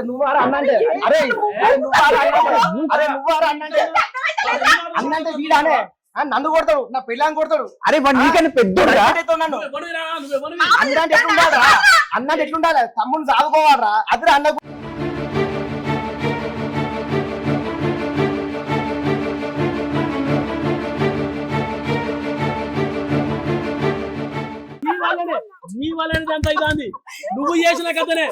నువ్వారా అన్నంటే అరే నువ్వారా అన్నంటే అన్నంటే వీడానే నన్ను కొడతాడు నా పెళ్ళాన్ని కొడతాడు. అరే వాడు నీకన్నా పెద్దోడు నన్ను అన్నంటే ఎట్లుండాలరా అన్నంటే ఎట్లుండాలి తమ్ముని సాగుకోవాలరా అదిరా అన్న నీ వాళ్ళని అంత ఇదాంది నువ్వు చేసిన కథనే.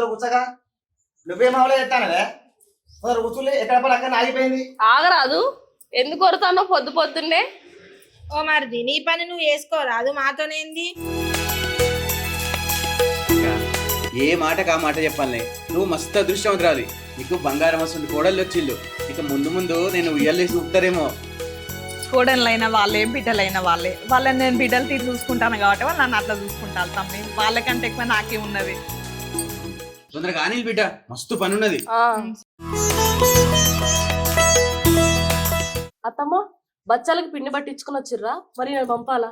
కూర్చోగా నువ్వేమవలే చెప్తానవే కూర్చులే ఎక్కడ పని అక్కడ ఆగిపోయింది. ఆగరాదు ఎందుకు కొడతానో పొద్దు పొద్దున్నే. ఓ మరిది నీ పని నువ్వు వేసుకోరాదు మాతోనేంది. ఏ మాటకు ఆ మాట చెప్పాలి. నువ్వు మస్తు అదృష్టవంతురాలి. నీకు బంగారం వస్తుంది కోడళ్ళు వచ్చిళ్ళు. ఇక ముందు ముందు నేను ఉయ్యాలేసి ఊపుతారేమో. కోడళ్ళైనా వాళ్ళే బిడ్డలైనా వాళ్ళే. వాళ్ళని నేను బిడ్డలు తీసి చూసుకుంటాను కాబట్టి వాళ్ళు నన్ను అట్లా చూసుకుంటాను తమ్మి. వాళ్ళకంటే ఎక్కువ నాకే ఉన్నది. తొందరగా అనిల్ బిడ్డ మస్తు పని ఉన్నది. అత్తమ్మ బచ్చాలకి పిండి పట్టించుకుని వచ్చిర్రా మరి నేను పంపాలా?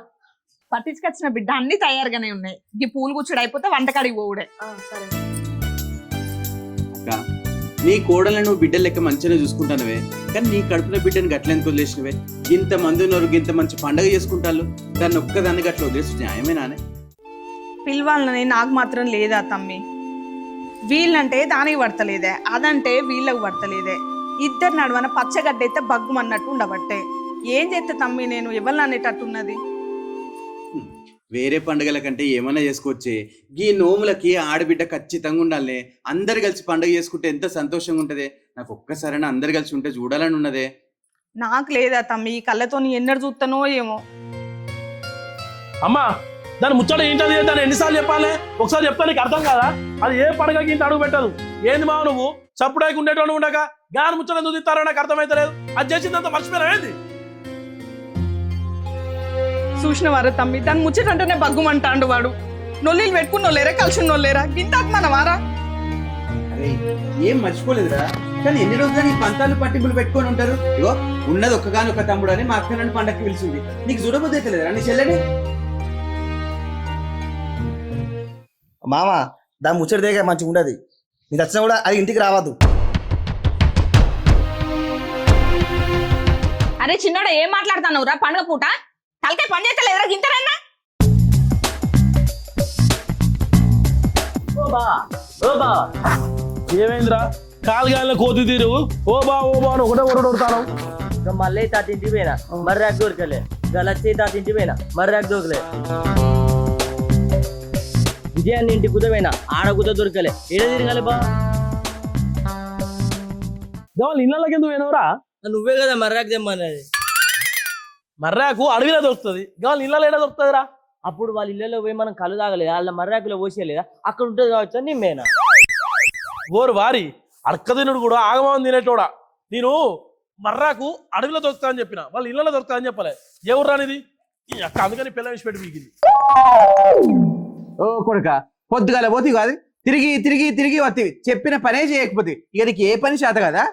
పట్టించుకొచ్చిన బిడ్డ అన్ని తయారుగానే ఉన్నాయి. ఈ పూలు కూర్చుడు అయిపోతే వంటకాడికి పోవుడే. సరే అక్క నీ కోడలను నువ్వు బిడ్డలు లెక్క మంచిగా చూసుకుంటానవే, కానీ నీ కడుపున బిడ్డను గట్లెందుకు వదిలేసినవే? ఇంత మంది ఉన్నారు, ఇంత మంచి పండుగ చేసుకుంటారు, దాన్ని ఒక్కదాన్ని గట్ల వదిలేసి న్యాయమేనానే? పిల్లవాళ్ళని నాకు మాత్రం లేదా తమ్మి. వీళ్ళంటే దానికి పడతలేదే, అదంటే వీళ్ళకు పడతలేదే. ఇద్దరు నడువన పచ్చగడ్డ అయితే బగ్గుమన్నట్టు ఉండబట్టే. ఏం చేస్తే తమ్మి నేను ఎవరిని అనేటట్టున్నది. వేరే పండుగల కంటే ఏమైనా చేసుకోవచ్చే. ఈ నోములకి ఆడబిడ్డ ఖచ్చితంగా ఉండాలనే. అందరు కలిసి పండుగ చేసుకుంటే ఎంత సంతోషంగా ఉంటదే. నాకు ఒక్కసారైనా అందరు కలిసి ఉంటే చూడాలని ఉన్నదే. నాకు లేదా తమ్మి, ఈ కళ్ళతో ఎన్నడు చూస్తానో ఏమో. అమ్మా దాని ముచ్చట ఏంటది? దాన్ని ఎన్నిసార్లు చెప్పాలి? ఒకసారి చెప్తా నీకు అర్థం కాదా? అది ఏ పండుగకి ఇంత అడుగు పెట్టదు. ఏంది మా నువ్వు చప్పుడాకి ఉండేటోడు ఉండగా గాని ముచ్చట ఎందుకు తిస్తారో నాకు అర్థమైతలేదు. అది చేసిందంత మర్చిపోయినా ఏంది? చూసిన వారు తమ్మి దాన్ని ముచ్చటంటేనే బగ్గుమంటాండు వాడు. నొల్లిలు పెట్టుకున్నోళ్ళేరా కలిసి ఉన్నోళ్ళేరా గింతాకు మన వారా. అరే ఏం మర్చిపోలేదురా, కానీ ఎన్ని రోజులు నీ పంతాలు పట్టింపులు పెట్టుకొని ఉంటారు. ఇగో ఉన్నది ఒక్కగాని ఒక తమ్ముడు అని మా అక్క నన్ను పండగకి పిలిచింది. నీకు చూడబోతే తెలియదురా నీ చెల్లెని? మామ దాని ముచ్చట దగ్గర మంచిగా ఉండదు. నీకు వచ్చినా కూడా అది ఇంటికి రావద్దు. అరే చిన్నోడా ఏం మాట్లాడుతున్నావు రా? పండుగ పూట తలకే పని చేస్తలేదురా గింతరన్నా. ఏమైందిరా కాలు గాలిలో కోతి తీరు ఓ బా అని ఒకటే కొడతాను. మళ్ళీ తాతింటి పోయినా మర్రాకు దొరకలే. గలచ్చి తాతింటి పోయినా మర్రాకు దొరకలే. విజయాన్ని ఇంటి కుదపోయినా ఆడ కుద దొరకలే. ఏడ తిరగాలి బా? వాళ్ళు ఇళ్ళకి ఎందుకు పోయినవరా? నువ్వే కదా మర్రాకు తెమ్మన్నది. మర్రాకు అడవిలో దొరుకుతుంది, వాళ్ళు ఇళ్ళలో ఏడా దొరుకుతుందిరా? అప్పుడు వాళ్ళ ఇళ్ళలో పోయి మనం కళ్ళు తాగలేదు, వాళ్ళ మర్రాకులో పోసేయలేదా? అక్కడ ఉంటుంది కావచ్చు అని నిమ్మేనా. ఓరు వారి అడక్క తినుడు కూడా ఆగమని తినేటోడా. నేను మర్రాకు అడవిలో దొరుకుతా అని చెప్పిన, వాళ్ళు ఇళ్ళలో దొరుకుతా అని చెప్పలే. ఎవరు రానిది అక్క? అందుకని పిల్ల వేసి పెట్టి పీకింది. ఓ కొడుక పొద్దుగాల పోతే కాదు, తిరిగి తిరిగి తిరిగి వత్తివి. చెప్పిన పనే చేయకపోతే ఇక నీకు ఏ పని చేత కదా?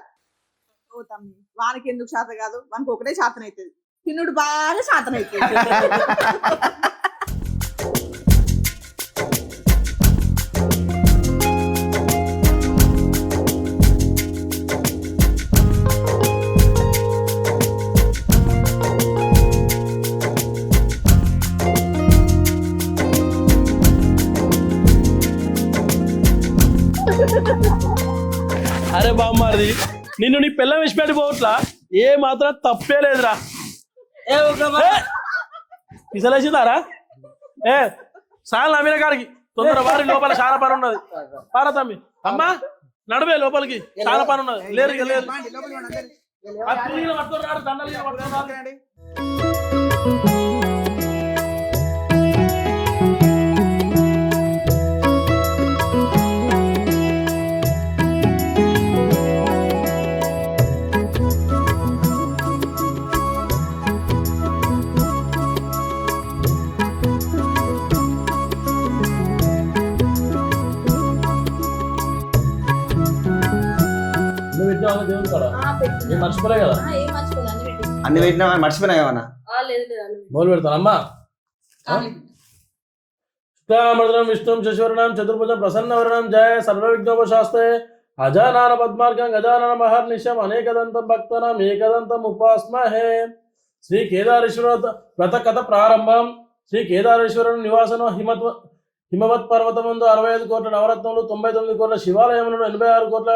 ఓ తమ్మి వానికి ఎందుకు శాతం కాదు, వానికి ఒకటే శాతం అవుతుంది. తిన్నుడు బాగా శాతం అవుతుంది. అరే బామ్మారిది నిన్ను నీ పిల్లం విసిపెట్టి పోవట్లా ఏ మాత్రం తప్పే లేదురా. పిసలేసిందారా ఏ సాల్ నవీన కాడికి తొందర వారి లోపల చాలా పని ఉన్నది. పారా తమ్మి అమ్మా నడువే లోపలికి చాలా పని ఉన్నది. లేరు ఇక లేదు ఆ పిల్లలు పట్టుకున్నారు దండలు పట్టుకున్నారు. నువ్వు విద్యార్థి దేవుడు కదా నేను మర్చిపోలే కదా అన్ని పెట్టినా మర్చిపోయినా ఏమన్నా మొదలు పెడతానమ్మా. శుక్లాంబరధరం విష్ణుం శశివర్ణం చతుర్భుజం ప్రసన్నవర్ణం జయ సర్వవిఘ్నోపశాస్తే అజానాన పద్మార్గం గజానన మహర్నిశం అనేకదంతం భక్తనం ఏకదంతం ఉపాస్మహే. శ్రీ కేదారేశ్వర వ్రత కథ ప్రారంభం. శ్రీ కేదారేశ్వరుని నివాసనం హిమవత్ పర్వతముందు 65 కోట్ల నవరత్నములు 99 కోట్ల శివాలయములను 86 కోట్ల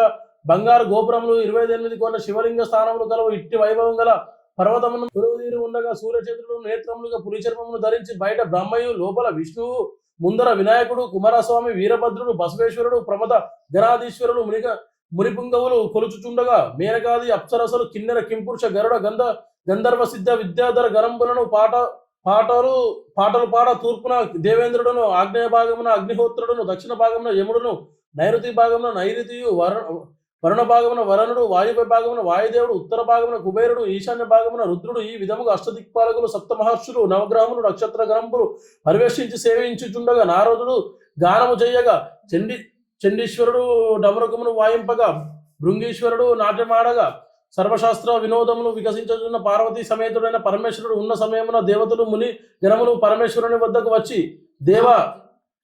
బంగారు గోపురములు 28 కోట్ల శివలింగ స్థానములు కలవు. ఇట్టి వైభవం గల పర్వతమును పురువుదీరు ఉండగా సూర్యచంద్రుడు నేత్రములుగా పులిచర్మమును ధరించి బయట బ్రహ్మయు లోపల విష్ణువు ముందర వినాయకుడు కుమారస్వామి వీరభద్రుడు బసవేశ్వరుడు ప్రమద గణాధీశ్వరుడు మునిపుంగవులు కొలుచుచుండగా మేనకాది అప్సరసలు కిన్నెర కింపురుష గరుడ గంధర్వ సిద్ధ విద్యాధర గరంబులను పాటలు పాడ తూర్పున దేవేంద్రుడును ఆగ్నేయ భాగమున అగ్నిహోత్రుడును దక్షిణ భాగమున యముడును నైరుతి భాగమున నైరుతియు వరుణ భాగమున వరుణుడు వాయువ్య భాగమున వాయుదేవుడు ఉత్తర భాగమున కుబేరుడు ఈశాన్య భాగమున రుద్రుడు ఈ విధముగా అష్టదిక్పాలకులు సప్త మహర్షులు నవగ్రహములు నక్షత్ర గ్రహములు పరివేషించి సేవించుచుండగా నారదుడు గానము చేయగా చండీశ్వరుడు డమరుకమును వాయింపగా భృంగీశ్వరుడు నాట్యమాడగా సర్వశాస్త్ర వినోదములు వికసించుతున్న పార్వతీ సమేతుడైన పరమేశ్వరుడు ఉన్న సమయమున దేవతలు ముని జనములు పరమేశ్వరుని వద్దకు వచ్చి దేవా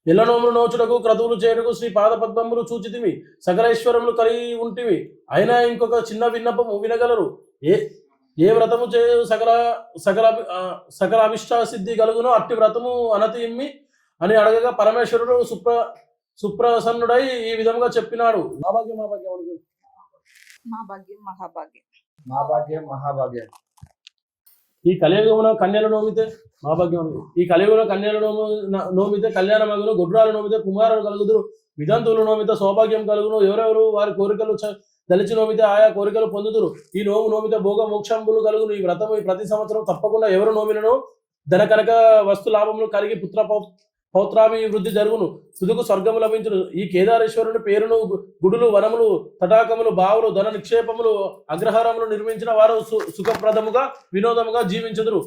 ఎల్లనోములు నోచుటకు క్రతువులు చేయుటకు శ్రీ పాదపద్మములు చూచితిమి సకలేశ్వరములు కలిగి ఉంటివి. అయినా ఇంకొక చిన్న విన్నపము వినగలరు. ఏ వ్రతము చేయు సకల అభిష్ట సిద్ధి కలుగునో అట్టి వ్రతము అనతి ఇమ్మి అని అడగగా పరమేశ్వరుడు సుప్రసన్నుడై ఈ విధంగా చెప్పినాడు. మా భాగ్యం మహాభాగ్యం. ఈ కలియుగమున కన్యలు నోమితే మా భాగ్యం. ఈ కలియుగమున కన్యలు నోమితే కళ్యాణ మగును గొడ్రాలు నోమితే కుమారులు కలుగుదురు. విదంతువులు నోమితే సౌభాగ్యం కలుగును. ఎవరెవరు వారి కోరికలు దలిచి నోమితే ఆయా కోరికలు పొందుదురు. ఈ నోమితే భోగ మోక్షంబులు కలుగును. ఈ వ్రతము ప్రతి సంవత్సరం తప్పకుండా ఎవరు నోమినను ధన కనక వస్తు లాభములు కలిగి పుత్ర పౌత్రాభివృద్ధి జరుగును. తుదుకు స్వర్గము లభించును. ఈ కేదారేశ్వరుని పేరును గుడులు వనములు తటాకములు బావులు ధన నిక్షేపములు అగ్రహారములు నిర్మించిన వారు సుఖప్రదముగా వినోదముగా జీవించుదురు.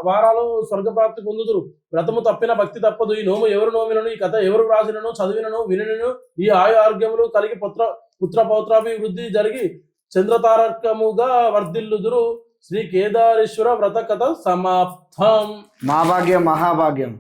వారాలు స్వర్గప్రాప్తి పొందుదురు. వ్రతము తప్పిన భక్తి తప్పదు. ఈ నోము ఎవరు నోమినను ఈ కథ ఎవరు రాసినను చదివినను వినను ఈ ఆయు ఆరోగ్యములు కలిగి పుత్ర పౌత్రాభివృద్ధి జరిగి చంద్రతారకముగా వర్ధిల్లుదురు. శ్రీ కేదారేశ్వర వ్రత కథ సమాప్తం. మా భాగ్యం మహాభాగ్యం.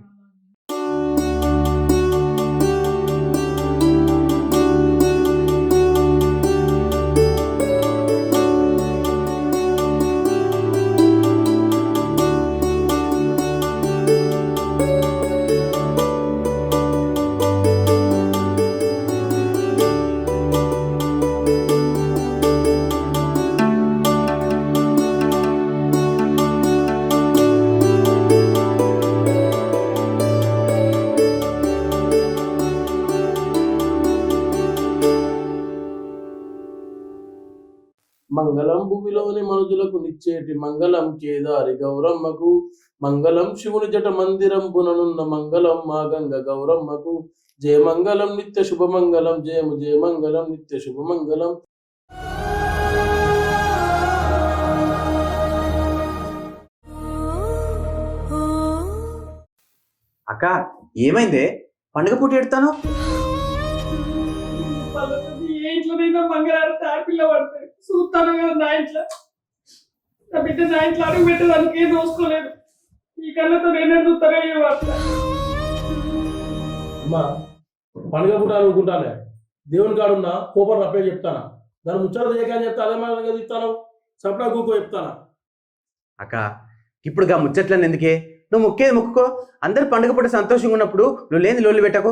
మంగళం భూమిలోని మనుజులకు నిచ్చేటి మంగళం కేదారి గౌరమ్మకు మంగళం శివుని జట మందిరం పుననున్న మంగళం మా గంగ గౌరమ్మకు జయమంగళం నిత్య శుభమంగళం జయము జయమంగళం నిత్య శుభమంగళం. అక్క ఏమైందే పండుగ పూట ఎడతాను ఇంట్లో మంగళవారం ఆడపిల్ల పడతాయి చూస్తాను కదా నా ఇంట్లో నా బిడ్డ నా ఇంట్లో అడుగు పెట్టడానికి ఏం దోసుకోలేదు. ఈ కళ్ళతో నేనే చూస్తానే అమ్మా పండుగ పూట అనుకుంటానే దేవుని కాడు ఉన్నా కోపం రప్పే చెప్తానా దాని ముచ్చట చేయకని చెప్తే అదే మాదిరిగా చెప్తాను సప్లా కూకో చెప్తానా అక్క ఇప్పుడు గా ముచ్చట్లని ఎందుకే నువ్వు మొక్కేది మొక్కుకో అందరు పండుగ పూట సంతోషంగా ఉన్నప్పుడు నువ్వు లేని లోళ్ళు పెట్టకు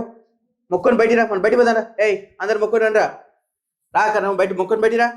మొక్కొని బయటిరా మనం బయట పోదారా ఏయ్ అందరు మొక్కొని రా అక్క నువ్వు బయట మొక్కొని బయటిరా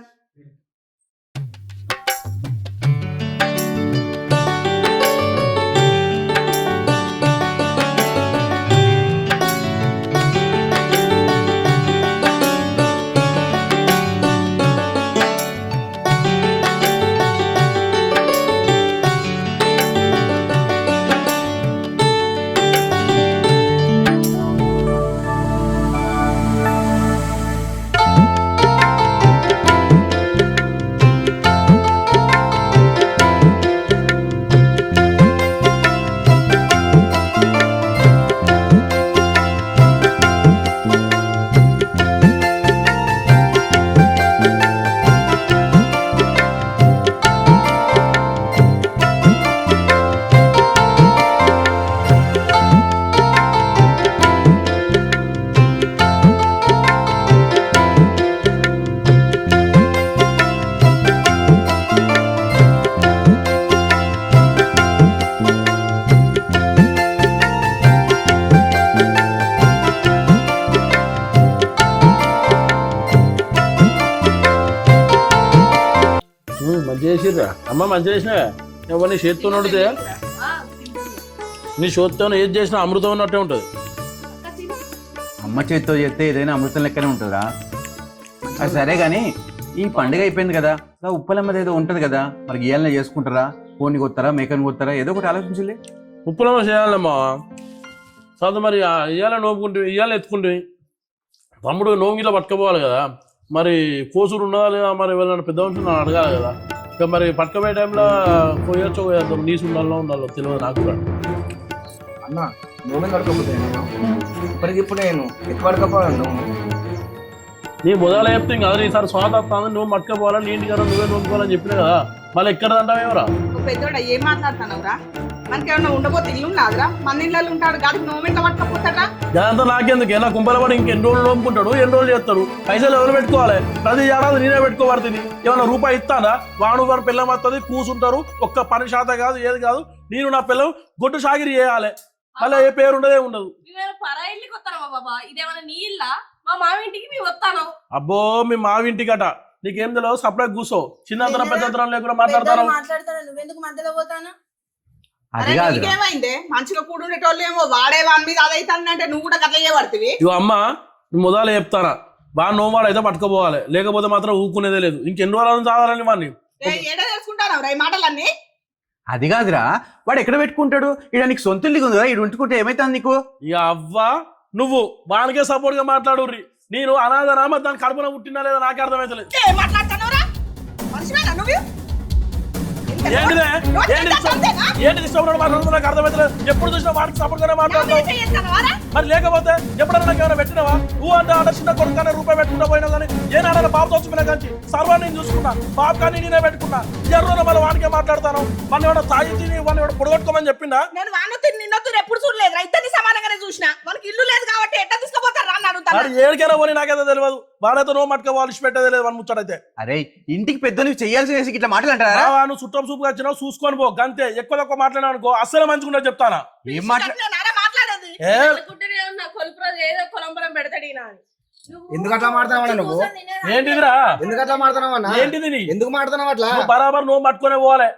మంచి చేసిర్రా అమ్మ మంచి చేసినావే ఎవరు నీ చేతితో వండితే నీ చేతితో ఏది చేసినా అమృతం ఉన్నట్టే ఉంటుంది అమ్మ చేతితో చేస్తే ఏదైనా అమృతం లెక్కనే ఉంటుందా అది సరే కానీ ఈ పండుగ అయిపోయింది కదా ఉప్పలమ్మది ఏదో ఉంటుంది కదా మరి గీయాలనే చేసుకుంటారా కోడిని కొత్తారా మేకని కొత్తారా ఏదో ఒకటి ఆలోచించలే ఉప్పులమ్మ చేయాలమ్మా చదువు మరి ఇవాళ నోపుకుంటే ఇవాళ ఎత్తుకుంటే తమ్ముడు నోము గిట్లా పట్టుకపోవాలి కదా మరి కోసుడు ఉన్నదా లేదా మరి ఎవరైనా పెద్ద మనుషులు నన్ను అడగాలి కదా ఇక మరి పట్టుకపోయే టైంలో పోయొచ్చో పోయేద్దాం నీసు ఉండాలో తెలియదు నాకు కూడా అన్న నువ్వే పడకపోతే ఇప్పటికిప్పుడు నేను ఎక్కువ పడకపోయాను నీ మొదలు చెప్తే ఇంకా అదే ఈసారి స్వాతంత్రం నువ్వు పట్టుకపోవాలని నీ ఇంటికి నువ్వే నోపుకోవాలని చెప్పినా కదా మళ్ళీ ఎక్కడ అంటావేమరా నువ్వు పెద్దోడా ఏం మాట్లాడుతున్నావురా మనకి ఏమన్నా ఉండబోతే ఇల్లు ఉన్నాదురా మన ఇళ్ళలో ఉంటాడు గాడికి నువ్వు ఎట్లా పట్టుకపోతాడా దాంతో నాకెందుకు ఏనా కుంపలపడి ఇంకెన్ని రోజులు నోముకుంటాడు ఎన్ని రోజులు చేస్తారు పైసలు ఎవరు పెట్టుకోవాలి ప్రతి ఏడాది నేనే పెట్టుకోబడుతుంది ఏమన్నా రూపాయి ఇస్తానా వాడు వారు పిల్లం వస్తుంది కూర్చుంటారు ఒక్క పని శాతం కాదు ఏది కాదు నేను నా పిల్లం గొడ్డు సాగిరి చేయాలి మళ్ళీ ఏ పేరు ఉండదే ఉండదు పరాయిల్లికి వస్తానమ్మా బాబా ఇదేమన్నా నీ ఇల్లా మా మావింటికి మేము వస్తాను అబ్బో మీ మావింటికట నీకేం తెలియదు సపరేట్ కూర్చో చిన్నతనం పెద్దతనం లేకుండా మాట్లాడతాను నువ్వెందుకు మధ్యలో పోతాను అది కాదు నీకేమైందే మంచిగా కూడుండేటోళ్ళు ఏమో వాడే వాని మీద అదైతే నువ్వు కూడా గట్ల చేయబడుతుంది ఇగో అమ్మ నువ్వు మొదలు చెప్తానా బాగా నోవాడు అయితే పట్టుకోపోవాలి లేకపోతే మాత్రం ఊకునేదే లేదు ఇంకెన్ని రోజులను చావాలని వాడిని ఏడా తెలుసుకుంటాను రా ఈ మాటలన్నీ అది కాదురా వాడు ఎక్కడ పెట్టుకుంటాడు ఇక నీకు సొంత ఇల్లు ఉందిరా ఇటు ఉంటుకుంటే ఏమైతుంది నీకు ఇక అవ్వా నువ్వు వానికే సపోర్ట్ గా మాట్లాడు నేను అనాథనామా దాని కడుపున పుట్టినా లేదా నాకే అర్థమైతలేదు ఏం మాట్లాడుతున్నావురా మనిషివేనా నువ్వు ఏంటిదే ఏంటి ఇష్టపడి మాట్లాడుతున్నా నాకు అర్థమైతలేదు ఎప్పుడు చూసినా వాడికి సపోర్ట్ గానే మాట్లాడతావు మరి లేకపోతే ఎప్పుడన్నా నాకు ఏమైనా పెట్టినావా నువ్వు అంటే ఆడ చిన్న కొడుకునే రూపాయి పెట్టుకుంటా పోయినా కానీ ఏ నాన్న బాబు తోచుకున్నా కానీ సర్వాన్ని నేను చూసుకున్నా బాబు కానీ నేనే పెట్టుకున్నా ఎర్ర మళ్ళీ వాడికే మాట్లాడతాను మన ఏమైనా తాగి తిని వాడిని ఏమైనా పొడగొట్టుకోమని చెప్పిందా నేను వానొత్తి నిన్నొత్తి ఎప్పుడు చూడలేదు ఇద్దరిని సమానంగానే చూసినా మనకి ఇల్లు లేదు కాబట్టి ఎట్లా తీసుకుపోతారు అని అడుగుతాను ఏడికైనా పోనీ నాకేదో తెలియదు వాడైతే నో మట్టుగా వాళ్ళు పెట్టేదే లేదు వాడిని ముచ్చటైతే అరే ఇంటికి పెద్ద నువ్వు చెయ్యాల్సిన ఇట్లా మాట్లాడంటారా నువ్వు చుట్టం చూపుగా వచ్చినావు చూసుకొని పో గంతే ఎక్కువ తక్కువ మాట్లాడినా అనుకో అస్సలు మంచిగా చెప్తానా ఏం మాట్లాడేది ఏదో కొలంబరం పెడతాడు ఈయన అని. ఎందుకు అట్లా మాడుతున్నావా నువ్వు ఏంటిదిరా ఎందుకు అట్లా మాడుతున్నావన్నా ఏంటిది నీ? ఎందుకు మాడుతున్నావు అట్లా నువ్వు బరాబర్ నోము పట్టుకునే పోవాలి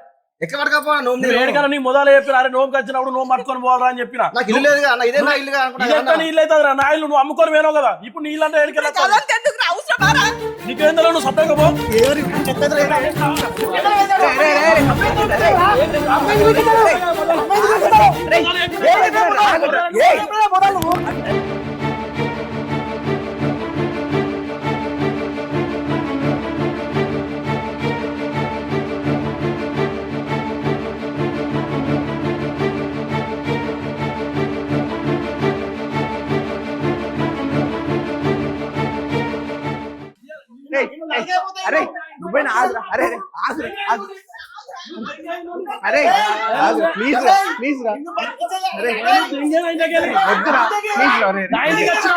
ఎక్కడ పడకపో నువ్వు ఏడికన్నా నీ మొదలు చెప్పిన అరే నోము వచ్చినప్పుడు నోము పట్టుకొని పోవాలా అని చెప్పిన నాకు ఇల్లు లేదు అన్న ఇదే నా ఇల్లుగా ఇదంతా నీ ఇల్లు అవుతుంది నా ఇల్లు నువ్వు అమ్ముకొని వేనో కదా ఇప్పుడు నీ ఇల్లు అంటే ఏడికెళ్ళి నీకేం తెలియదు నువ్వు సపరేట్గా పో అరే నువ్వైనా అరే అరే ప్లీజ్ ప్లీజ్ రా అరే వద్దురా ప్లీజ్ రా అరే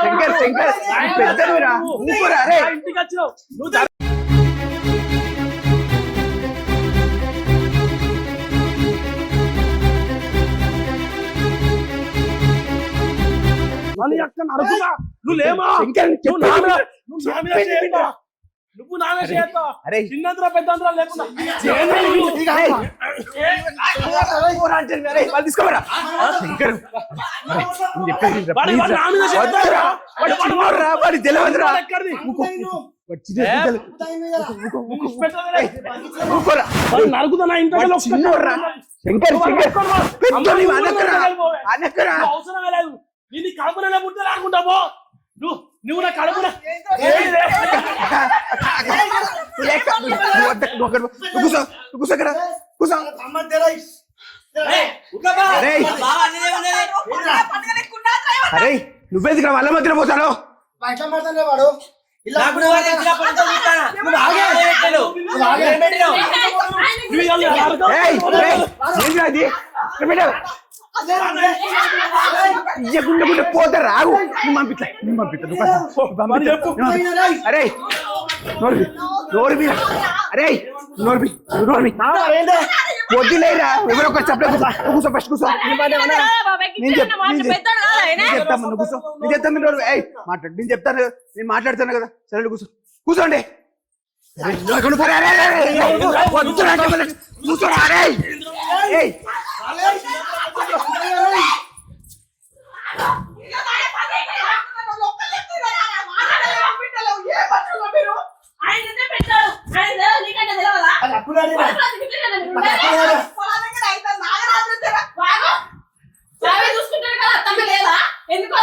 శంకర్ శంకర్ పెద్దరా ఊరురా అరే ఇంటికి వచ్చినావు నువ్వు అని అక్క నరుకుతా నువ్వు లేమా నువ్వు నామే చేయొద్దు అరే చిన్నంతరా పెద్దంతరా లేకుండా తీసుకోరా శంకర్ వాడి తెలియదురా నరుకుతా నా ఇంట్లో శంకర్ అనకరా అవసరమే లేదు నీ కడుపునే పుట్టాలి అనుకుంటావో నువ్వు నా కడుపున అరే నువ్వెందుకు వాళ్ళ మధ్యలో పోతాడు ఎట్లా మాట్లాడే వాడు ఇలా ఇయ్యకుండా పోతే రాగు నువ్వు అరే నోరు మీద అరే నోరు వద్దులేరా ఎవరో ఒకటి చెప్పలేదు కూర్చో ఫస్ట్ కూర్చో నేను చెప్తాను నువ్వు కూర్చో నేను చెప్తాను మాట్లాడు నేను చెప్తాను నేను మాట్లాడతాను కదా సరే కూర్చో కూర్చోండి కూర్చోరా చూసుకుంటారు కదా అత్తమ్మ లేదా ఎందుకు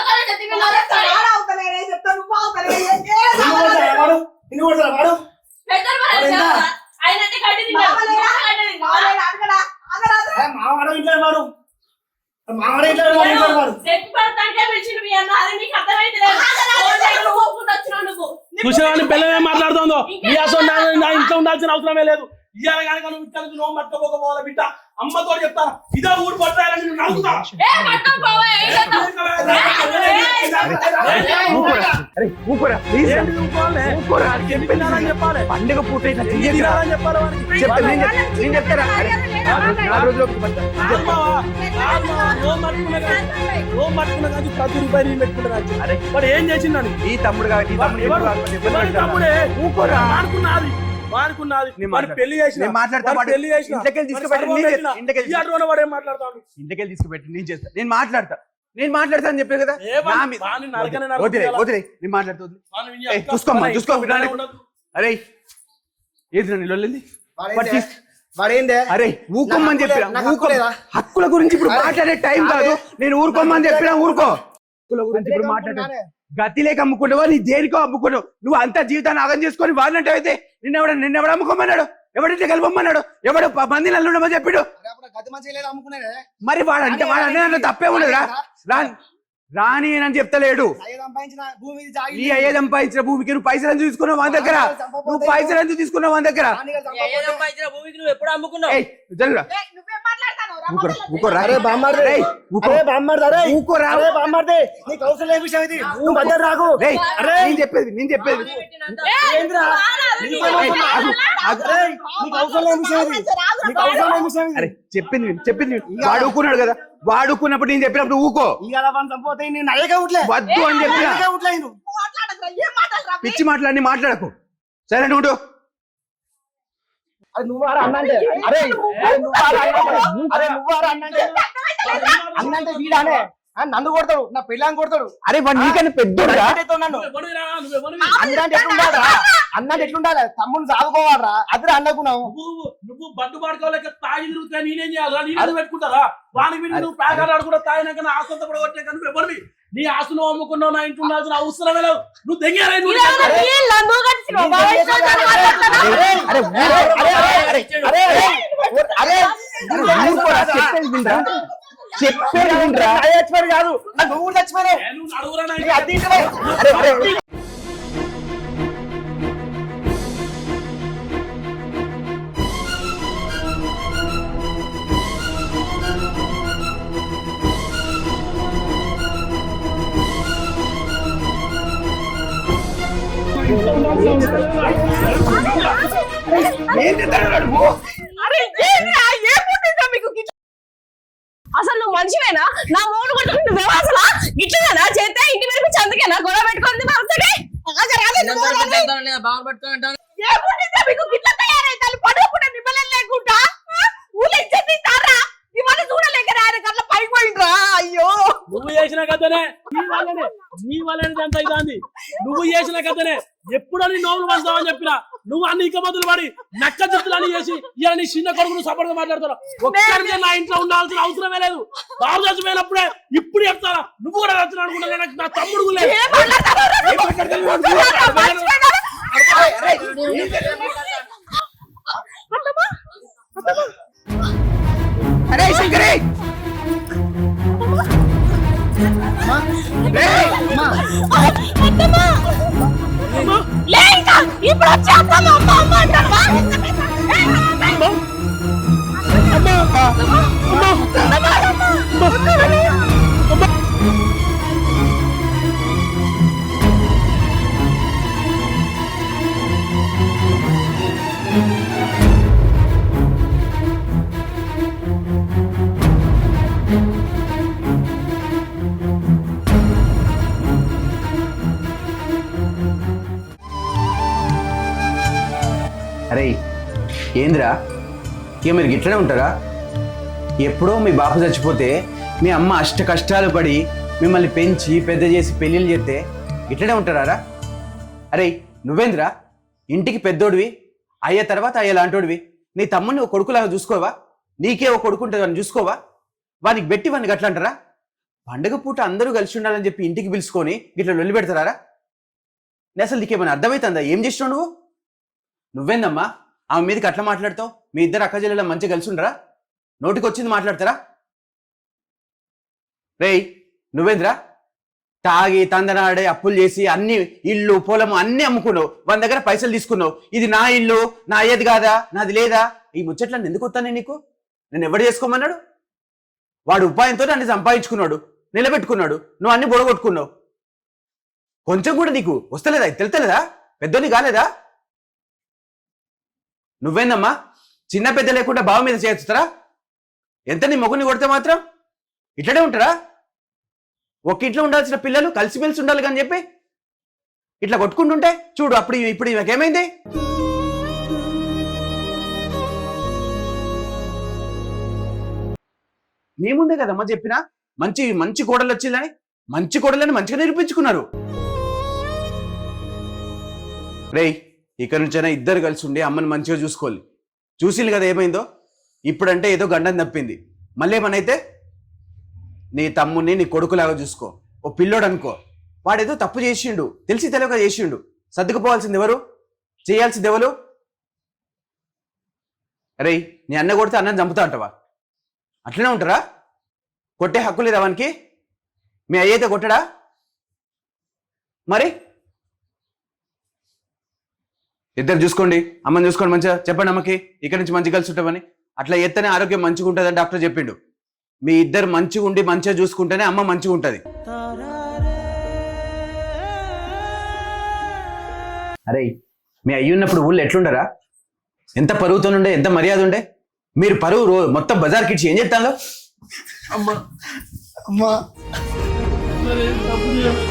చూసేవాడిని పిల్లమే మాట్లాడుతుందో ఈ అసలు నా ఇంట్లో ఉండాల్సిన అవసరమే లేదు ఇయ్యాల కనుక నువ్వు ఇక్కడ నోము పట్టుకోకపోవాలి బిడ్డ అమ్మతో చెప్తాను ఇదే ఊరు పట్టాలని నువ్వు నవ్వుతా చెప్పాలి పండుగ పూర్తయిన చెప్పాలి నేను చెప్తారా ప్రతి రూపాయి పెట్టుకుంటారు అరే మరి ఏం చేసిందని ఈ తమ్ముడు తమ్ముడే ఊకోరా మానుకున్నది పెళ్లి చేసిన పెళ్లి చేసిన వాడు ఏం మాట్లాడతాడు ఇంటికెళ్ళి తీసుకుపెట్టి నేను చేస్తా నేను మాట్లాడతా అని చెప్పే కదా వదిలే నేను మాట్లాడుతుంది చూసుకో అరే ఏది నన్ను వెళ్ళింది అరే ఊకోమని చెప్పిన హక్కుల గురించి ఇప్పుడు మాట్లాడే టైం కాదు నేను ఊరుకోమని చెప్పినా ఊరుకో హక్కుల గురించి ఇప్పుడు మాట్లాడే గతి లేక అమ్ముకుంటావా నీ దేనికో అమ్ముకున్నావు నువ్వు అంతా జీవితాన్ని ఆగం చేసుకొని వాళ్ళంటే అయితే నిన్నెవడు అమ్ముకోమన్నాడు ఎవడంటే కలపమన్నాడు ఎవడు మంది నల్లు ఉండమని చెప్పాడు మరి వాడంటే వాడు తప్పే ఉండదురా రాని అని చెప్తలేడు నీ అయ్యే సంపాదించిన భూమికి నువ్వు పైసలు తీసుకున్నావు మన దగ్గర నువ్వు పైసలు ఎందుకు తీసుకున్నావు మన దగ్గర భూమికి నువ్వు ఎప్పుడు అమ్ముకున్నావు నేను చెప్పేది చెప్పింది వాడుకున్నాడు కదా వాడుకున్నప్పుడు నేను చెప్పినప్పుడు ఊకో వద్దు అని చెప్పిన పిచ్చి మాట్లాడి మాట్లాడకు సరే నువ్వు అన్నంటే వీడానే నన్ను కొడతాడు నా పెళ్ళాన్ని కొడతాడు అరే నీకన్నా పెద్దోడు అన్నంటే ఎట్లుండాలరా అన్నంటే ఎట్లుండాలి తమ్ముని సాగుకోవాలరా అదిరా అన్నకున్నావు నువ్వు బండు పడుకోలేక తాగి తిరుగుతా నేనేం చేయాలా నేను పెట్టుకుంటారా వానికి నువ్వు ప్యాకాడు కూడా తాగినాక నా ఆస్తంతా కూడా కొట్టినాక నువ్వు ఎవరివి నీ ఆస్తును అమ్ముకున్నావు నా ఇంట్లో ఉండాల్సిన అవసరమే లేదు నువ్వు దెంగారా చెప్పేది కాదు నువ్వు చచ్చిపోయావు ఏం చేస్తాడు నువ్వు? అరే ఏంట్రా? ఏ పుట్టిండ్రా మీకు గిట్ల? అసలు నువ్వు మనిషివేనా? నా మూడు కొట్టుకుని నువ్వేమో అసలు గిట్లనా చేస్తే ఇంటి మీద నుంచి అందుకేనా గొడవ పెట్టుకుంది భర్తకి? బాగా పట్టుకుంటాను ఏ పుట్టిండ్రా మీకు గిట్ల తయారైతే పండుగ పూట నిమ్మలం లేకుండా ఊళ్ళో ఇచ్చేసి తారా ఇవన్నీ చూడలేక ఆయన కట్ల పైకి పోయిండ్రా. అయ్యో నువ్వు చేసిన కథనే నీ వల్లనే అంత ఇదాంది. నువ్వు చేసిన కథనే ఎప్పుడని నోములు పంచుతావని చెప్పినా నువ్వు అన్ని ఇక మొదలు పడి నక్క జిత్తులని చేసి ఇలా నీ చిన్న కొడుకును సపోర్ట్గా మాట్లాడుతావు. ఒక్కరికే నా ఇంట్లో ఉండాల్సిన అవసరమే లేదు. బాబు చచ్చిపోయినప్పుడే ఇప్పుడు చెప్తారా నువ్వు కూడా వచ్చిన అనుకుంటా. నాకు నా తమ్ముడు లేదు. అరే శంకరి ఇప్పుడు వచ్చి అమ్మ అమ్మ అమ్మ అంటావా? అరే ఏంద్రా, ఇక మీరు గిట్లనే ఉంటారా? ఎప్పుడో మీ బాపు చచ్చిపోతే మీ అమ్మ అష్ట కష్టాలు పడి మిమ్మల్ని పెంచి పెద్ద చేసి పెళ్ళిళ్ళు చేస్తే ఇట్లనే ఉంటారా? అరే నువ్వేంద్రా ఇంటికి పెద్దోడివి, అయ్యే తర్వాత అయ్యే లాంటోడివి. నీ తమ్ముడిని ఒక కొడుకులాగా చూసుకోవా? నీకే ఒక కొడుకు ఉంటుంది అని చూసుకోవా? వానికి పెట్టి వానికి అట్లా అంటారా? పండుగ పూట అందరూ కలిసి ఉండాలని చెప్పి ఇంటికి పిలుచుకొని ఇట్లా లొల్లి పెడతారా? నేను అసలు నీకేమైనా అర్థమవుతుందా? ఏం చేసినావు నువ్వు? నువ్వేందమ్మా ఆమె మీదకి అట్లా మాట్లాడతావు? మీ ఇద్దరు అక్క చెల్లెలు మంచిగా కలిసి ఉండరా? నోటికి వచ్చింది మాట్లాడతారా? రేయ్ నువ్వేంద్రా తాగి తందనాడే అప్పులు చేసి అన్ని ఇల్లు పొలము అన్ని అమ్ముకున్నావు, వాని దగ్గర పైసలు తీసుకున్నావు. ఇది నా ఇల్లు, నా అయ్యేది కాదా, నాది లేదా? ఈ ముచ్చట్లను ఎందుకు వస్తానే నీకు? నేను ఎవడు చేసుకోమన్నాడు? వాడు ఉపాయంతో నన్ను సంపాదించుకున్నాడు, నిలబెట్టుకున్నాడు, నువ్వు అన్ని బొడగొట్టుకున్నావు. కొంచెం కూడా నీకు వస్తలేదా? తెలుతలేదా? పెద్దోని కాలేదా? నువ్వేందమ్మా చిన్న పెద్ద లేకుండా బావ మీద చేస్తారా? ఎంత నీ మొగుని కొడితే మాత్రం ఇట్లనే ఉంటారా? ఒక ఇంట్లో ఉండాల్సిన పిల్లలు కలిసిమెలిసి ఉండాలి కానీ చెప్పి ఇట్లా కొట్టుకుంటుంటే చూడు అప్పుడు ఇప్పుడు ఇవకేమైంది? మీ ముందే కదమ్మా చెప్పినా మంచి మంచి కోడలు వచ్చిందని. మంచి కోడలని మంచిగా నిరూపించుకున్నారు. రేయ్ ఇక్కడ నుంచైనా ఇద్దరు కలిసి ఉండి అమ్మని మంచిగా చూసుకోవాలి. చూసిల్లు కదా ఏమైందో. ఇప్పుడంటే ఏదో గండం తప్పింది, మళ్ళీ ఏమనైతే నీ తమ్ముడిని నీ కొడుకులాగా చూసుకో. ఓ పిల్లోడు అనుకో, వాడేదో తప్పు చేసిండు, తెలిసి తెలియక చేసిండు. సర్దుకుపోవాల్సింది ఎవరు? చేయాల్సింది ఎవరు? అరే నీ అన్న కొడితే అన్నని చంపుతా అంటావా? అట్లనే ఉంటారా? కొట్టే హక్కు లేదా వానికి? మీ అయ్యైతే కొట్టడా? మరి ఇద్దరు చూసుకోండి, అమ్మని చూసుకోండి మంచిగా. చెప్పండి అమ్మకి ఇక్కడి నుంచి మంచిగా కలిసి ఉంటామని. అట్లా ఎత్తనే ఆరోగ్యం మంచిగా ఉంటుందని డాక్టర్ చెప్పిండు. మీ ఇద్దరు మంచిగా ఉండి మంచిగా చూసుకుంటేనే అమ్మ మంచిగా ఉంటుంది. అరే మీ అయ్యి ఉన్నప్పుడు ఊళ్ళో ఎట్లుండరా? ఎంత పరుగుతోనుండే, ఎంత మర్యాద ఉండే. మీరు పరువు మొత్తం బజార్కి ఇచ్చి ఏం చెప్తాను? అమ్మా అమ్మా తప్పు చేయాలి.